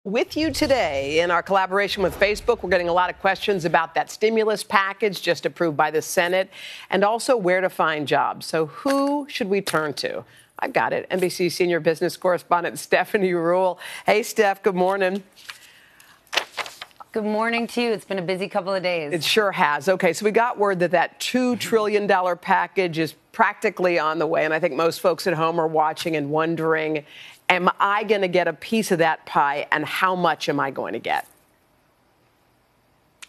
With you today in our collaboration with Facebook, we're getting a lot of questions about that stimulus package just approved by the Senate and also where to find jobs. So who should we turn to? I've got it. NBC senior business correspondent Stephanie Ruhle. Hey, Steph, good morning. Good morning to you. It's been a busy couple of days. It sure has. Okay, so we got word that $2 trillion package is practically on the way. And I think most folks at home are watching and wondering, am I going to get a piece of that pie, and how much am I going to get?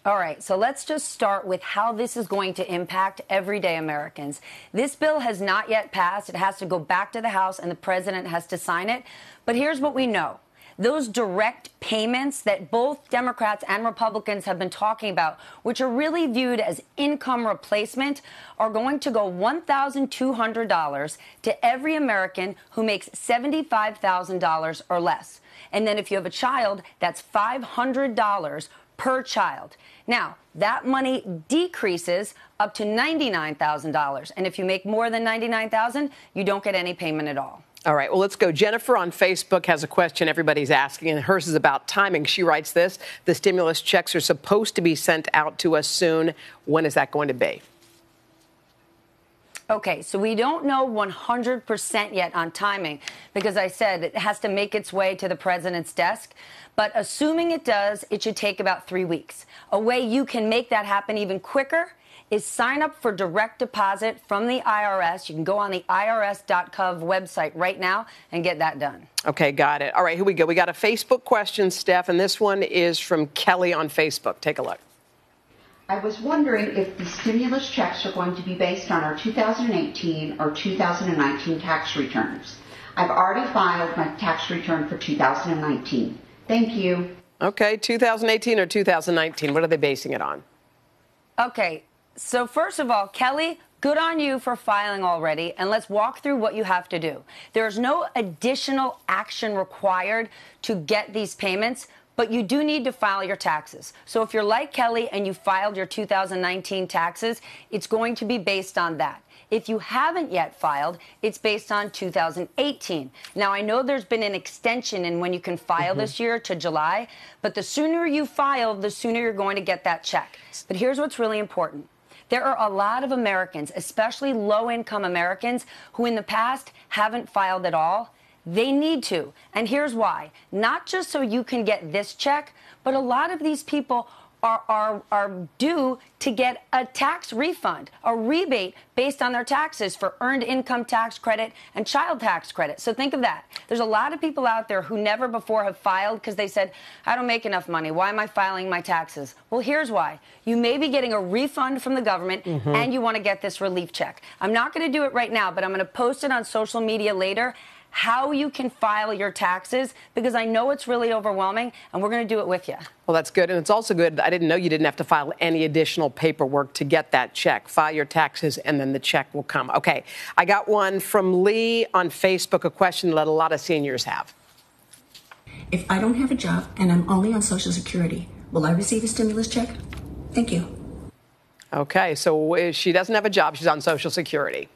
All right, so let's just start with how this is going to impact everyday Americans. This bill has not yet passed. It has to go back to the House, and the president has to sign it. But here's what we know. Those direct payments that both Democrats and Republicans have been talking about, which are really viewed as income replacement, are going to go $1,200 to every American who makes $75,000 or less. And then if you have a child, that's $500 per child. Now, that money decreases up to $99,000. And if you make more than $99,000, you don't get any payment at all. All right, well, let's go. Jennifer on Facebook has a question everybody's asking, and hers is about timing. She writes this: the stimulus checks are supposed to be sent out to us soon. When is that going to be? Okay, so we don't know 100% yet on timing because I said it has to make its way to the president's desk. But assuming it does, it should take about 3 weeks. A way you can make that happen even quicker is sign up for direct deposit from the IRS. You can go on the irs.gov website right now and get that done. Okay, got it. All right, here we go. We got a Facebook question, Steph, and this one is from Kelly on Facebook. Take a look. I was wondering if the stimulus checks are going to be based on our 2018 or 2019 tax returns. I've already filed my tax return for 2019. Thank you. Okay, 2018 or 2019, what are they basing it on? Okay. So first of all, Kelly, good on you for filing already, and let's walk through what you have to do. There's no additional action required to get these payments, but you do need to file your taxes. So if you're like Kelly and you filed your 2019 taxes, it's going to be based on that. If you haven't yet filed, it's based on 2018. Now, I know there's been an extension in when you can file this year to July, but the sooner you file, the sooner you're going to get that check. But here's what's really important. There are a lot of Americans, especially low-income Americans, who in the past haven't filed at all. They need to. And here's why. Not just so you can get this check, but a lot of these people are due to get a tax refund, a rebate based on their taxes for earned income tax credit and child tax credit. So think of that. There's a lot of people out there who never before have filed because they said, I don't make enough money. Why am I filing my taxes? Well, here's why. You may be getting a refund from the government and you want to get this relief check. I'm not going to do it right now, but I'm going to post it on social media later, how you can file your taxes, because I know it's really overwhelming, and we're going to do it with you. Well, that's good. And it's also good. I didn't know you didn't have to file any additional paperwork to get that check. File your taxes, and then the check will come. Okay. I got one from Lee on Facebook, a question that a lot of seniors have. If I don't have a job and I'm only on Social Security, will I receive a stimulus check? Thank you. Okay. So she doesn't have a job. She's on Social Security.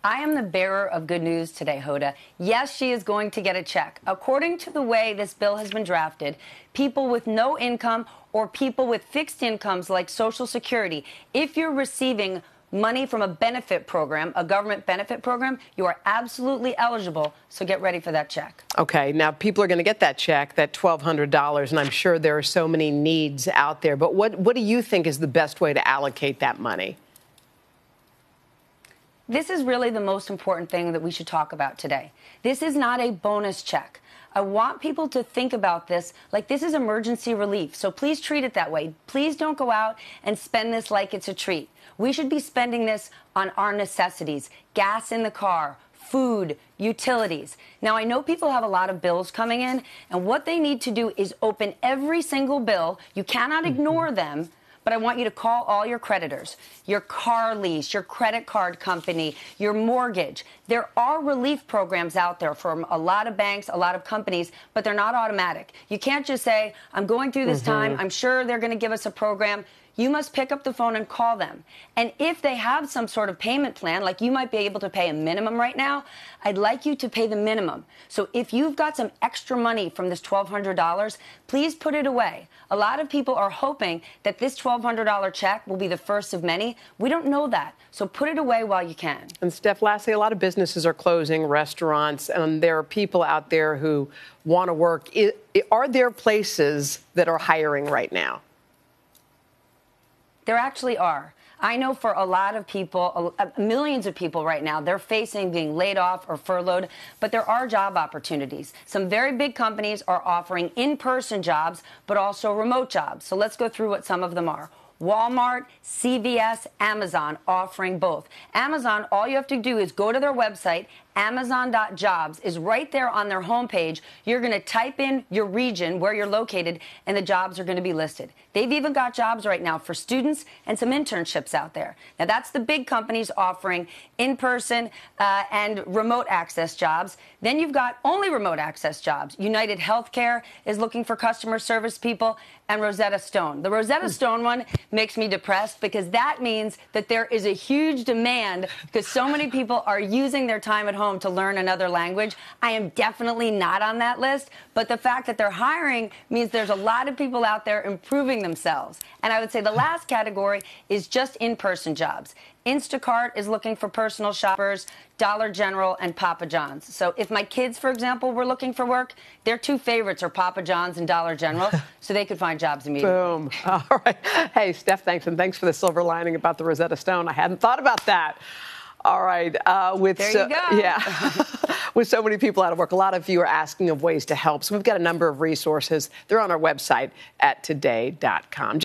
I am the bearer of good news today, Hoda. Yes, she is going to get a check. According to the way this bill has been drafted, people with no income or people with fixed incomes like Social Security, if you're receiving money from a benefit program, a government benefit program, you are absolutely eligible. So get ready for that check. Okay. Now, people are going to get that check, that $1,200, and I'm sure there are so many needs out there. But what do you think is the best way to allocate that money? This is really the most important thing that we should talk about today. This is not a bonus check. I want people to think about this like this is emergency relief. So please treat it that way. Please don't go out and spend this like it's a treat. We should be spending this on our necessities, gas in the car, food, utilities. Now, I know people have a lot of bills coming in, and what they need to do is open every single bill. You cannot ignore them. But I want you to call all your creditors, your car lease, your credit card company, your mortgage. There are relief programs out there from a lot of banks, a lot of companies, but they're not automatic. You can't just say, I'm going through this time. I'm sure they're going to give us a program. you must pick up the phone and call them. And if they have some sort of payment plan, like you might be able to pay a minimum right now, I'd like you to pay the minimum. So if you've got some extra money from this $1,200, please put it away. A lot of people are hoping that this $1,200 check will be the first of many. We don't know that. So put it away while you can. And Steph, lastly, a lot of businesses are closing, restaurants, and there are people out there who want to work. Are there places that are hiring right now? There actually are. I know for a lot of people, millions of people right now, they're facing being laid off or furloughed, but there are job opportunities. Some very big companies are offering in-person jobs, but also remote jobs. So let's go through what some of them are. Walmart, CVS, Amazon offering both. Amazon, all you have to do is go to their website. Amazon.jobs is right there on their homepage. You're going to type in your region, where you're located, and the jobs are going to be listed. They've even got jobs right now for students and some internships out there. Now, that's the big companies offering in-person and remote access jobs. Then you've got only remote access jobs. United Healthcare is looking for customer service people, and Rosetta Stone. The Rosetta Stone one makes me depressed because that means that there is a huge demand because so many people are using their time at home to learn another language. I am definitely not on that list, but the fact that they're hiring means there's a lot of people out there improving themselves. And I would say the last category is just in-person jobs. Instacart is looking for personal shoppers, Dollar General, and Papa John's. So if my kids, for example, were looking for work, their two favorites are Papa John's and Dollar General, so they could find jobs immediately. Boom. All right. Hey, Steph, thanks. And thanks for the silver lining about the Rosetta Stone. I hadn't thought about that. All right. There you go. Yeah. With so many people out of work, a lot of you are asking of ways to help. So we've got a number of resources. They're on our website at today.com.